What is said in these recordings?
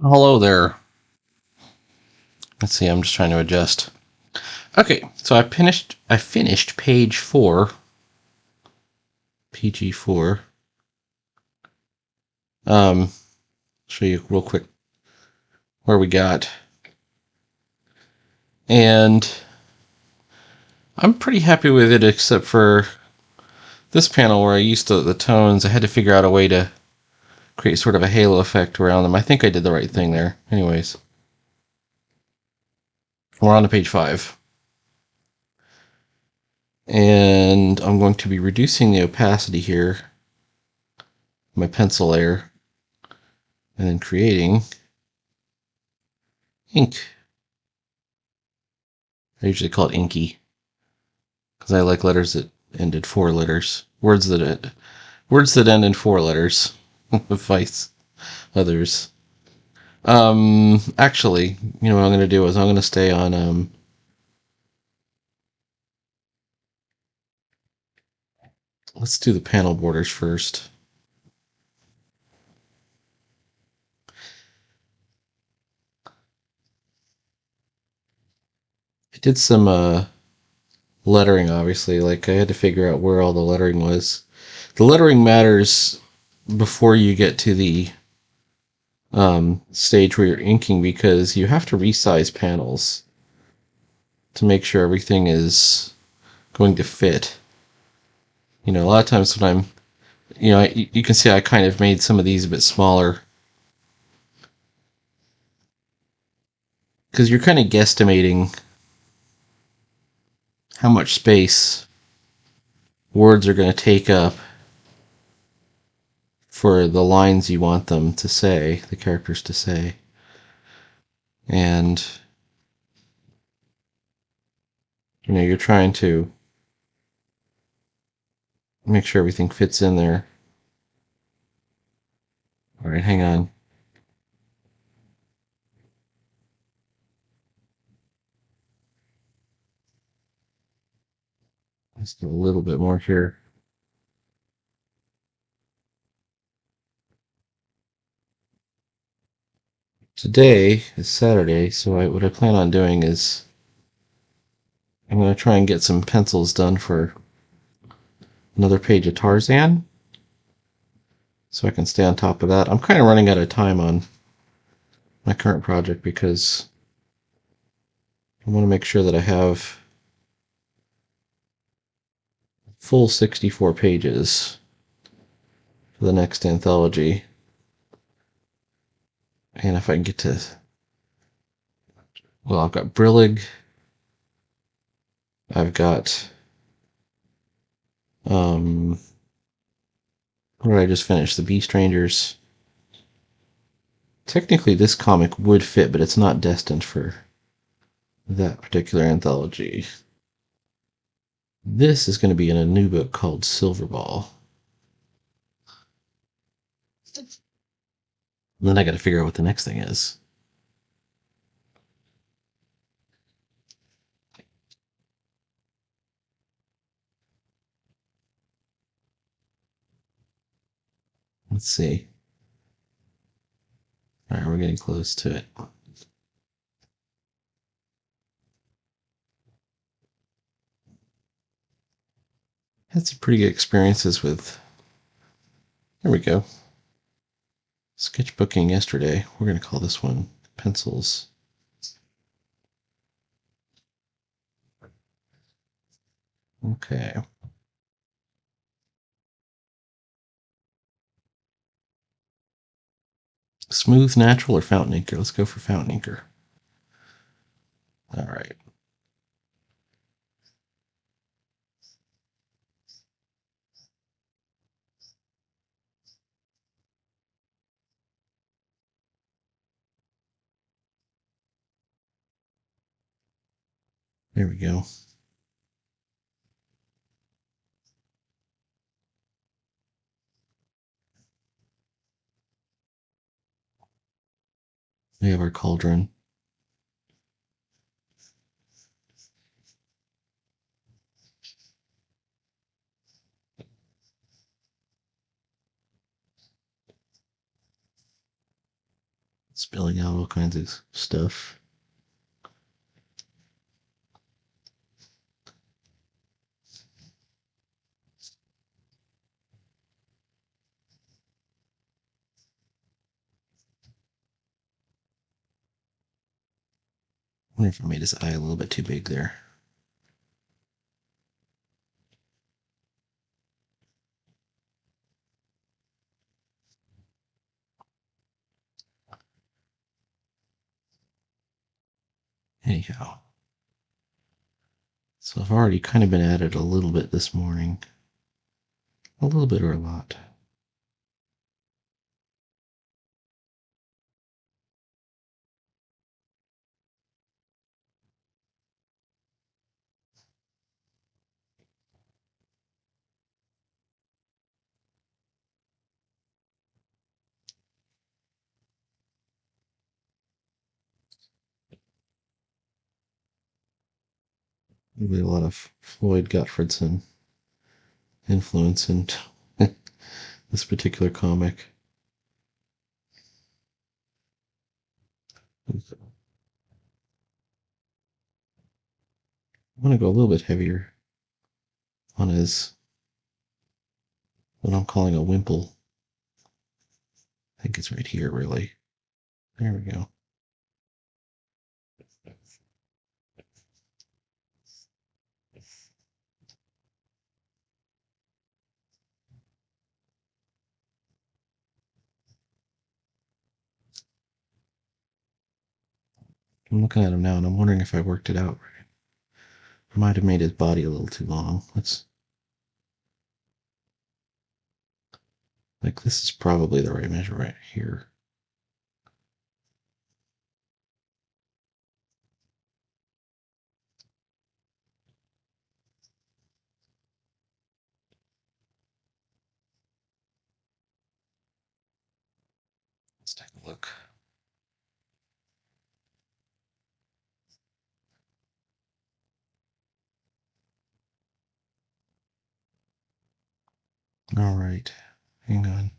Hello there. Let's see, I'm just trying to adjust. Okay, so I finished page 4, PG4. Show you real quick where we got. And I'm pretty happy with it except for this panel where I used the tones. I had to figure out a way to create sort of a halo effect around them. I think I did the right thing there. Anyways, we're on to page 5. And I'm going to be reducing the opacity here, my pencil layer, and then creating ink. I usually call it inky because I like letters that ended 4 letters. Words that end in 4 letters. Vice others. Actually, you know what I'm going to do is I'm going to stay on let's do the panel borders first. I did some lettering, obviously. Like, I had to figure out where all the lettering was. The lettering matters before you get to the stage where you're inking because you have to resize panels to make sure everything is going to fit. You know, a lot of times when you can see I kind of made some of these a bit smaller because you're kind of guesstimating how much space words are going to take up for the lines you want them to say, the characters to say. And, you know, you're trying to make sure everything fits in there. All right, hang on. Let's do a little bit more here. Today is Saturday, so what I plan on doing is I'm going to try and get some pencils done for another page of Tarzan, so I can stay on top of that. I'm kind of running out of time on my current project because I want to make sure that I have full 64 pages for the next anthology. And if I can get to, well, I've got Brillig, I've got, what did I just finish? The Beast Rangers. Technically, this comic would fit, but it's not destined for that particular anthology. This is going to be in a new book called Silverball. And then I got to figure out what the next thing is. Let's see. All right, we're getting close to it. Had some pretty good experiences with, there we go, sketchbooking yesterday. We're going to call this one Pencils. Okay. Smooth, natural, or fountain inker? Let's go for fountain inker. All right. There we go. We have our cauldron. spilling out all kinds of stuff. I wonder if I made his eye a little bit too big there. Anyhow, so I've already kind of been at it a little bit this morning. A little bit or a lot. Maybe a lot of Floyd Gottfredson influence in this particular comic. I want to go a little bit heavier on his, what I'm calling a wimple. I think it's right here, really. There we go. I'm looking at him now and I'm wondering if I worked it out right. I might have made his body a little too long. This is probably the right measure right here. Let's take a look. All right, hang on.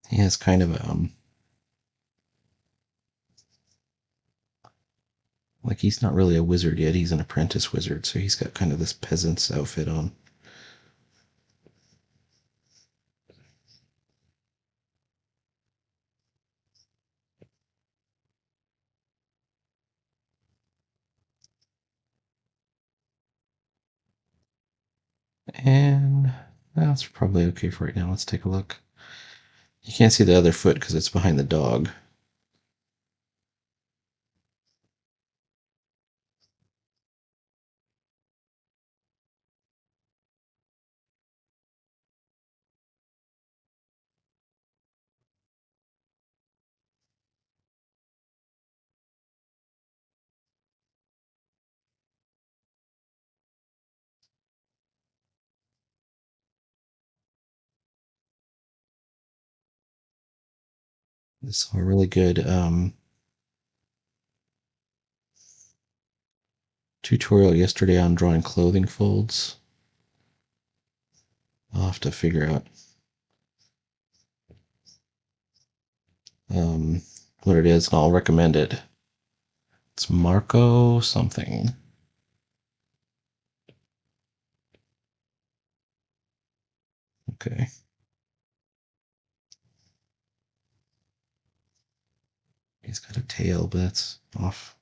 He has kind of like he's not really a wizard yet. He's an apprentice wizard, so he's got kind of this peasant's outfit on. And that's probably okay for right now. Let's take a look. You can't see the other foot because it's behind the dog. I saw a really good tutorial yesterday on drawing clothing folds. I'll have to figure out what it is, and I'll recommend it. It's Marco something. Okay. He's got a tail, but it's off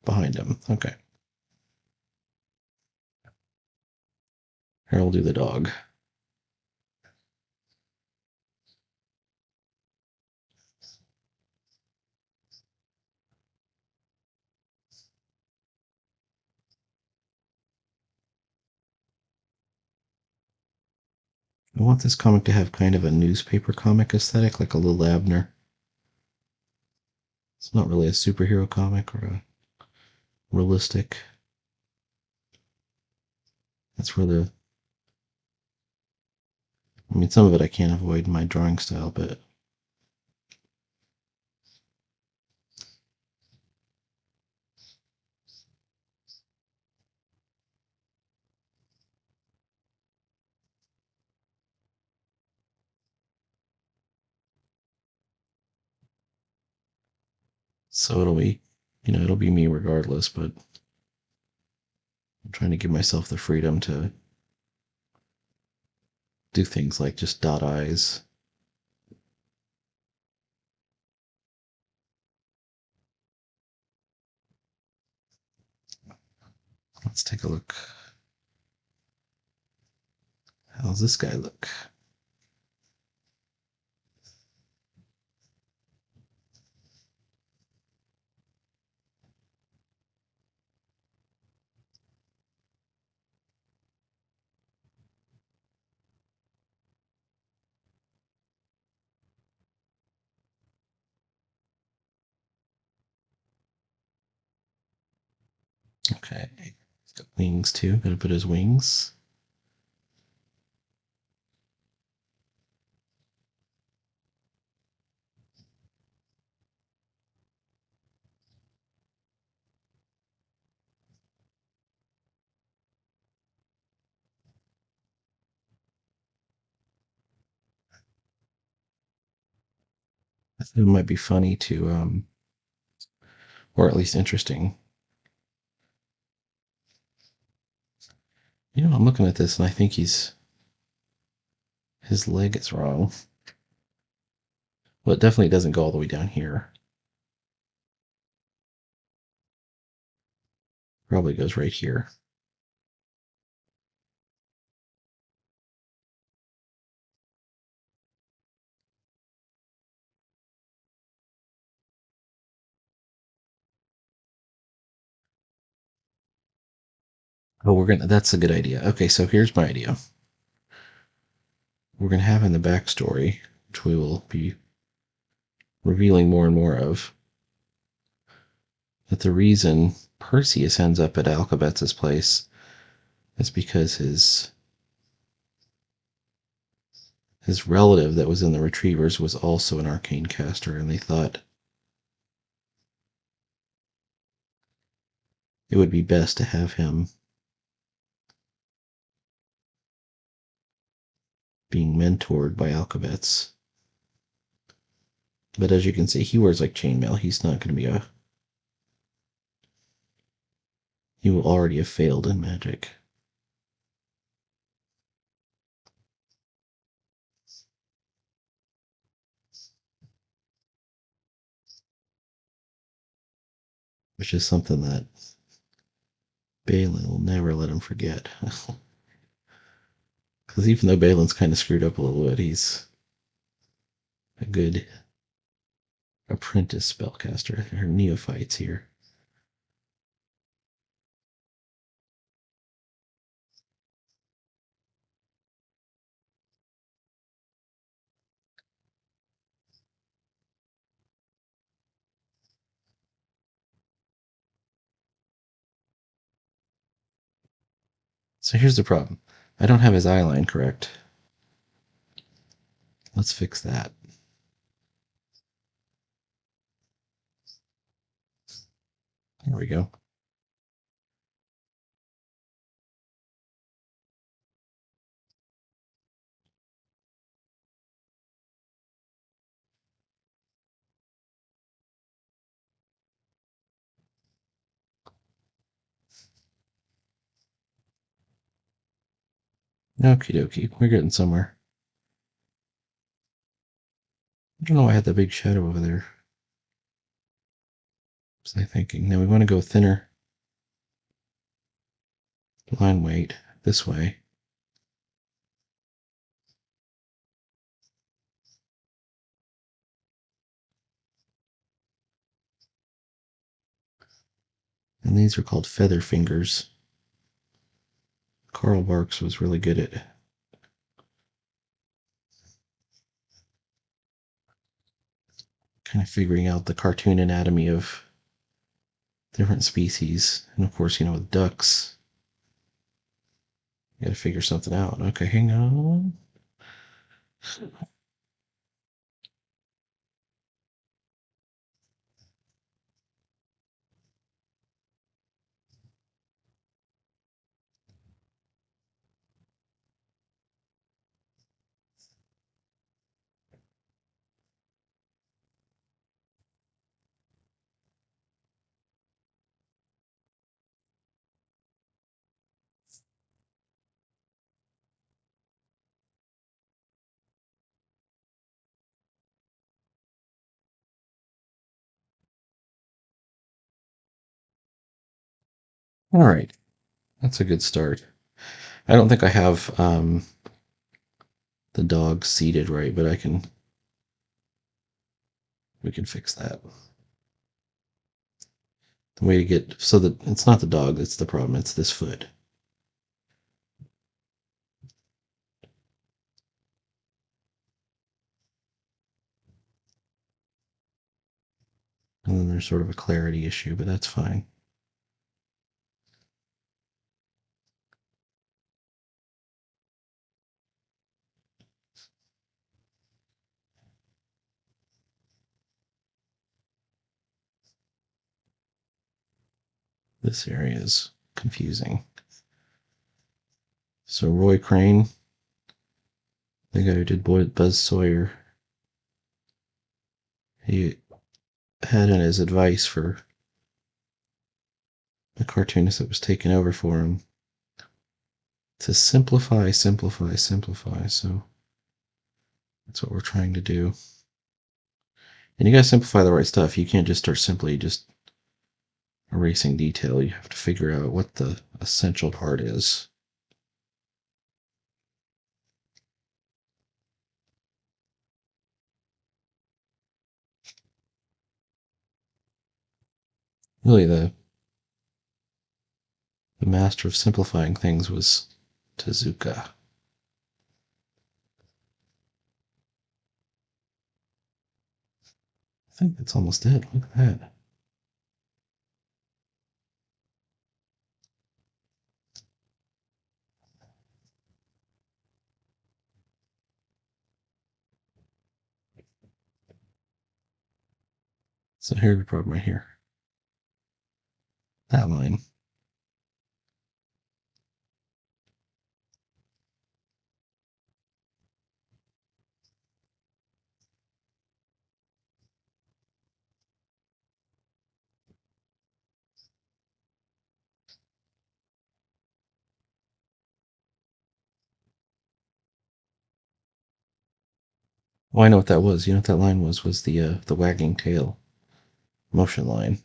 behind him. Okay. Here, I'll do the dog. I want this comic to have kind of a newspaper comic aesthetic, like a little Abner. It's not really a superhero comic or a realistic. That's where I mean, some of it I can't avoid in my drawing style, but so it'll be me regardless, but I'm trying to give myself the freedom to do things like just dot eyes. Let's take a look. How's this guy look? Okay. He's got wings too. Gotta put his wings. I think it might be funny to or at least interesting. I'm looking at this and I think his leg is wrong. Well, it definitely doesn't go all the way down here. Probably goes right here. Oh, that's a good idea. Okay, so here's my idea. We're gonna have in the backstory, which we will be revealing more and more of, that the reason Perseus ends up at Alcabeth's place is because his relative that was in the Retrievers was also an arcane caster, and they thought it would be best to have him being mentored by Alcabeths. But as you can see, he wears like chainmail. He's not going to be he will already have failed in magic. Which is something that Balin will never let him forget. Because even though Balin's kind of screwed up a little bit, he's a good apprentice spellcaster, or neophytes here. So here's the problem. I don't have his eye line correct. Let's fix that. There we go. Okie dokie. We're getting somewhere. I don't know why I had that big shadow over there. Was I thinking? Now we want to go thinner line weight this way. And these are called feather fingers. Carl Barks was really good at kind of figuring out the cartoon anatomy of different species. And of course, with ducks, you got to figure something out. Okay, hang on. All right, that's a good start. I don't think I have the dog seated right, but we can fix that. The way to get so that it's not the dog that's the problem, it's this foot. And then there's sort of a clarity issue, but that's fine. This area is confusing. So Roy Crane, the guy who did Buzz Sawyer, he had in his advice for the cartoonist that was taking over for him to simplify, simplify, simplify. So that's what we're trying to do. And you gotta simplify the right stuff. You can't just start simply just erasing detail. You have to figure out what the essential part is. Really, the master of simplifying things was Tezuka. I think that's almost it. Look at that. So here's the problem right here. That line. Oh, I know what that was. You know what that line was? Was the wagging tail motion line.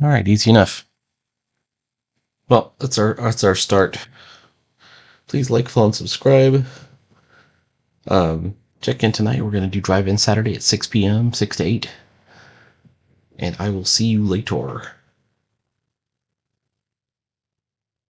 All right, easy enough. Well, that's our start. Please like, follow, and subscribe. Check in tonight. We're gonna do drive-in Saturday at 6 p.m., 6 to 8, and I will see you later.